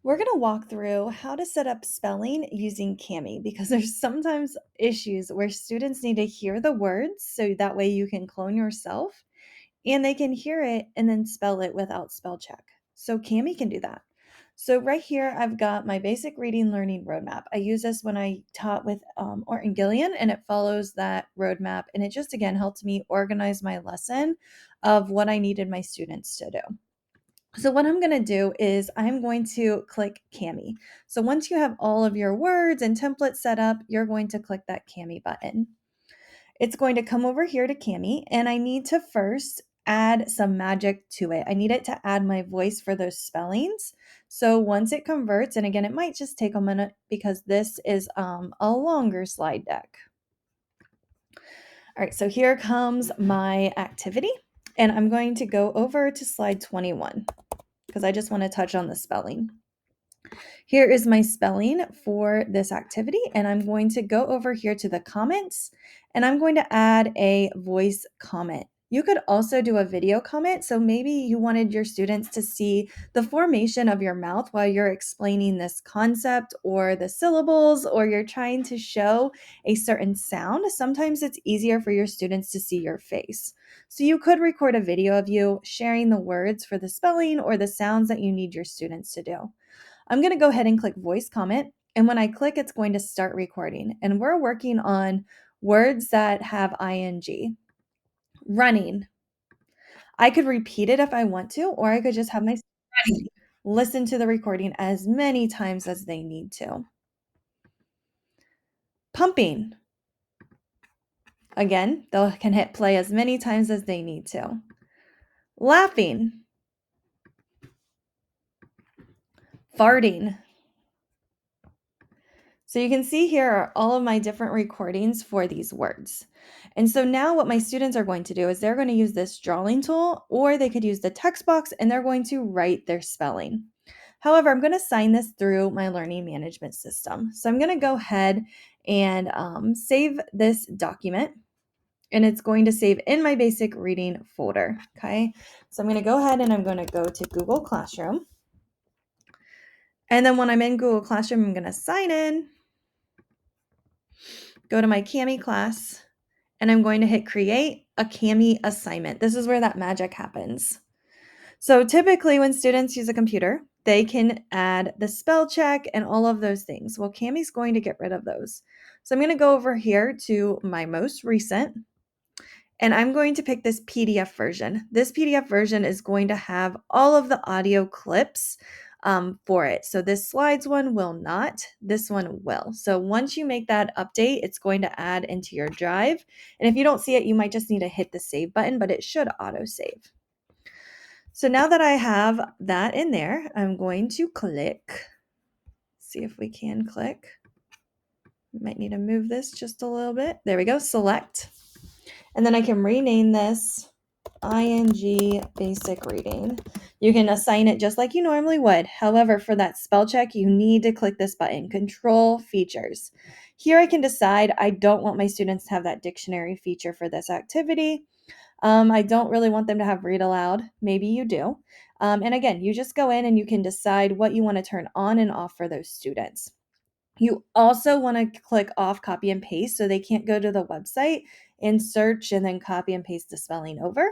We're going to walk through how to set up spelling using Cami because there's sometimes issues where students need to hear the words so that way you can clone yourself and they can hear it and then spell it without spell check. So Cami can do that. So right here, I've got my basic reading learning roadmap. I use this when I taught with Orton Gillian, and it follows that roadmap. And it just, again, helped me organize my lesson of what I needed my students to do. So what I'm going to do is I'm going to click Cami. So once you have all of your words and templates set up, you're going to click that Cami button. It's going to come over here to Cami, and I need to first add some magic to it. I need it to add my voice for those spellings. So once it converts, and again, it might just take a minute because this is a longer slide deck. All right, so here comes my activity, and I'm going to go over to slide 21 because I just want to touch on the spelling. Here is my spelling for this activity, and I'm going to go over here to the comments, and I'm going to add a voice comment. You could also do a video comment, so maybe you wanted your students to see the formation of your mouth while you're explaining this concept or the syllables, or you're trying to show a certain sound. Sometimes it's easier for your students to see your face. So you could record a video of you sharing the words for the spelling or the sounds that you need your students to do. I'm going to go ahead and click voice comment. And when I click, it's going to start recording. And we're working on words that have ing. Running. I could repeat it if I want to, or I could just have my students listen to the recording as many times as they need to. Pumping. Again, they can hit play as many times as they need to. Laughing. Farting. So you can see here are all of my different recordings for these words. And so now what my students are going to do is they're going to use this drawing tool, or they could use the text box, and they're going to write their spelling. However, I'm going to sign this through my learning management system. So I'm going to go ahead and save this document, and it's going to save in my basic reading folder. Okay, so I'm going to go ahead and I'm going to go to Google Classroom. And then when I'm in Google Classroom, I'm going to sign in, go to my Cami class, and I'm going to hit create a Cami assignment. This is where that magic happens. So typically when students use a computer, they can add the spell check and all of those things. Well, Cami's going to get rid of those. So I'm going to go over here to my most recent, and I'm going to pick this PDF version. This PDF version is going to have all of the audio clips for it. So this slides one will not, this one will. So once you make that update, it's going to add into your drive. And if you don't see it, you might just need to hit the save button, but it should auto save. So now that I have that in there, I'm going to click, see if we can click. We might need to move this just a little bit. There we go, select. And then I can rename this ing basic reading. You can assign it just like you normally would. However, for that spell check, you need to click this button, Control Features. Here I can decide I don't want my students to have that dictionary feature for this activity. I don't really want them to have read aloud. Maybe you do. And again, you just go in and you can decide what you want to turn on and off for those students. You also want to click off copy and paste so they can't go to the website and search and then copy and paste the spelling over.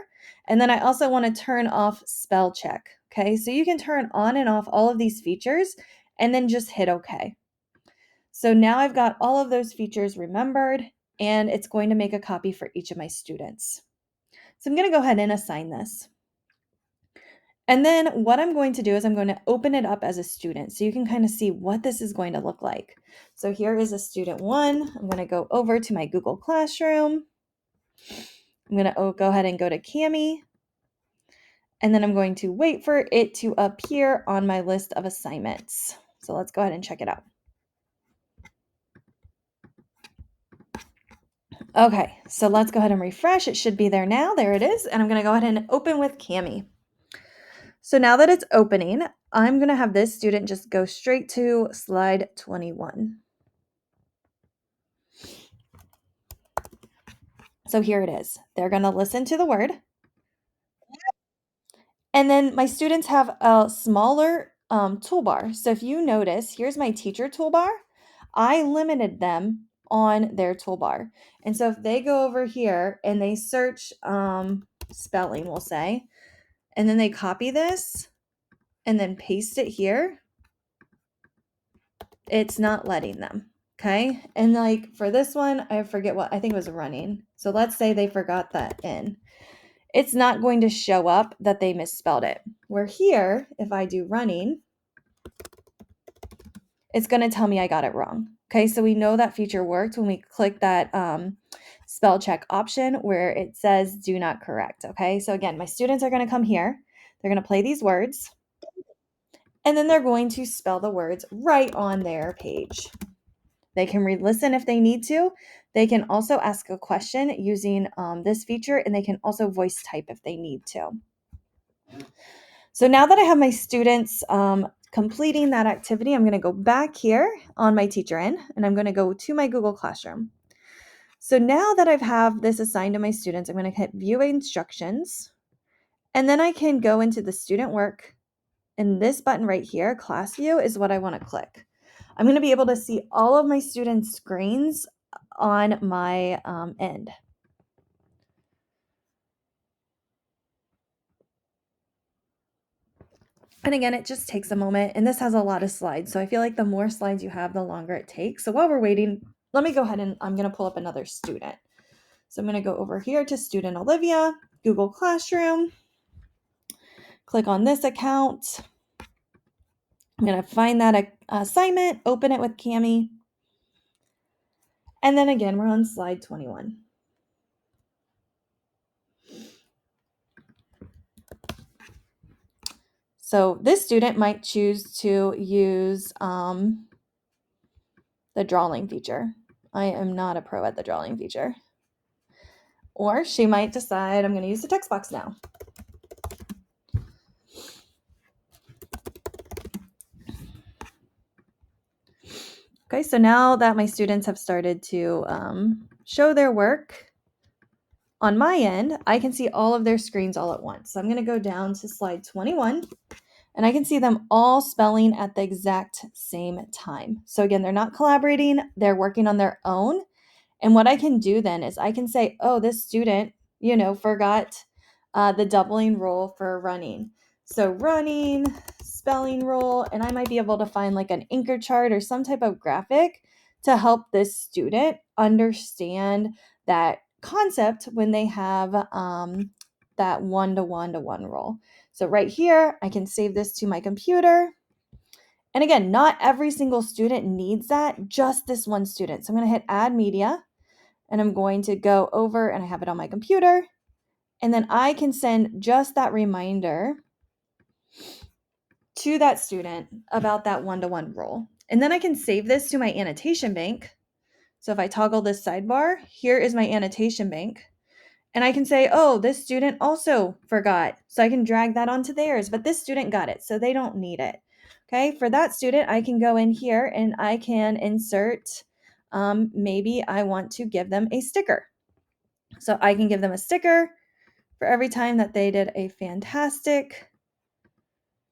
And then I also want to turn off spell check. Okay, so you can turn on and off all of these features and then just hit OK. So now I've got all of those features remembered, and it's going to make a copy for each of my students. So I'm going to go ahead and assign this. And then what I'm going to do is I'm going to open it up as a student so you can kind of see what this is going to look like. So here is a student one. I'm going to go over to my Google Classroom. I'm going to go ahead and go to Cami. And then I'm going to wait for it to appear on my list of assignments. So let's go ahead and check it out. Okay, so let's go ahead and refresh. It should be there now. There it is. And I'm going to go ahead and open with Cami. So now that it's opening, I'm going to have this student just go straight to slide 21. So here it is. They're going to listen to the word. And then my students have a smaller toolbar. So if you notice, here's my teacher toolbar. I limited them on their toolbar. And so if they go over here and they search spelling, we'll say, and then they copy this and then paste it here, it's not letting them. Okay. And like for this one, I forget what, I think it was running. So let's say they forgot that in. It's not going to show up that they misspelled it. Where here, if I do running, it's going to tell me I got it wrong. Okay, so we know that feature worked when we click that spell check option where it says do not correct. Okay, so again, my students are going to come here. They're going to play these words, and then they're going to spell the words right on their page. They can re-listen if they need to. They can also ask a question using this feature, and they can also voice type if they need to. So now that I have my students completing that activity, I'm going to go back here on my teacher end, and I'm going to go to my Google Classroom. So now that I have this assigned to my students, I'm going to hit View Instructions, and then I can go into the student work, and this button right here, Class View, is what I want to click. I'm going to be able to see all of my students' screens on my end. And again, it just takes a moment, and this has a lot of slides. So I feel like the more slides you have, the longer it takes. So while we're waiting, let me go ahead and I'm going to pull up another student. So I'm going to go over here to Student Olivia, Google Classroom, click on this account. I'm going to find that assignment, open it with Kami. And then again, we're on slide 21. So this student might choose to use the drawing feature. I am not a pro at the drawing feature. Or she might decide I'm going to use the text box now. Okay, so now that my students have started to show their work, on my end, I can see all of their screens all at once. So I'm going to go down to slide 21, and I can see them all spelling at the exact same time. So again, they're not collaborating, they're working on their own. And what I can do then is I can say, oh, this student, forgot the doubling rule for running. So running, spelling rule, and I might be able to find like an anchor chart or some type of graphic to help this student understand that concept when they have that 1-to-1-to-1 rule. So right here, I can save this to my computer. And again, not every single student needs that, just this one student. So I'm going to hit Add Media, and I'm going to go over and I have it on my computer. And then I can send just that reminder to that student about that 1-to-1 rule. And then I can save this to my annotation bank. So if I toggle this sidebar, here is my annotation bank. And I can say, oh, this student also forgot. So I can drag that onto theirs, but this student got it, so they don't need it. Okay, for that student, I can go in here and I can insert, maybe I want to give them a sticker. So I can give them a sticker for every time that they did a fantastic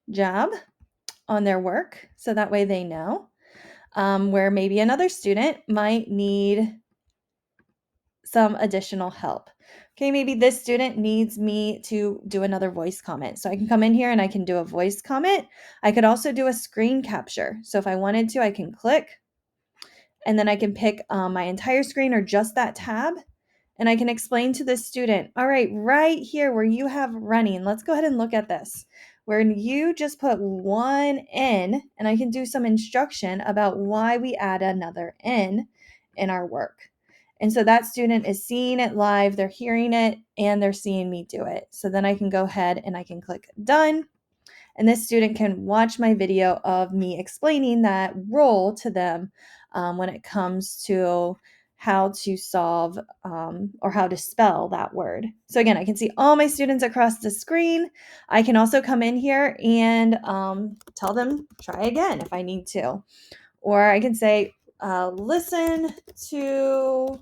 job on their work. So that way they know. Where maybe another student might need some additional help. Okay, maybe this student needs me to do another voice comment. So I can come in here and I can do a voice comment. I could also do a screen capture. So if I wanted to, I can click and then I can pick my entire screen or just that tab. And I can explain to the student, all right here where you have running, let's go ahead and look at this. Where you just put one in, and I can do some instruction about why we add another in our work. And so that student is seeing it live, they're hearing it, and they're seeing me do it. So then I can go ahead and I can click done. And this student can watch my video of me explaining that role to them when it comes to how to solve or how to spell that word. So again, I can see all my students across the screen. I can also come in here and tell them try again if I need to. Or I can say, listen to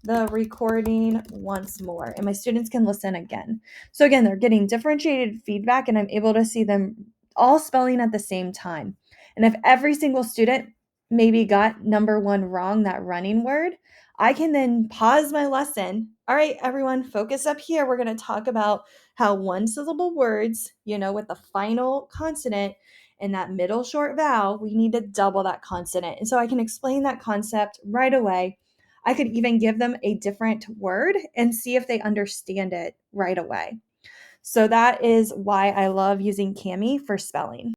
the recording once more, and my students can listen again. So again, they're getting differentiated feedback, and I'm able to see them all spelling at the same time. And if every single student maybe got number one wrong, that running word, I can then pause my lesson. All right, everyone, focus up here. We're going to talk about how one syllable words, with the final consonant and that middle short vowel, we need to double that consonant. And so I can explain that concept right away. I could even give them a different word and see if they understand it right away. So that is why I love using Kami for spelling.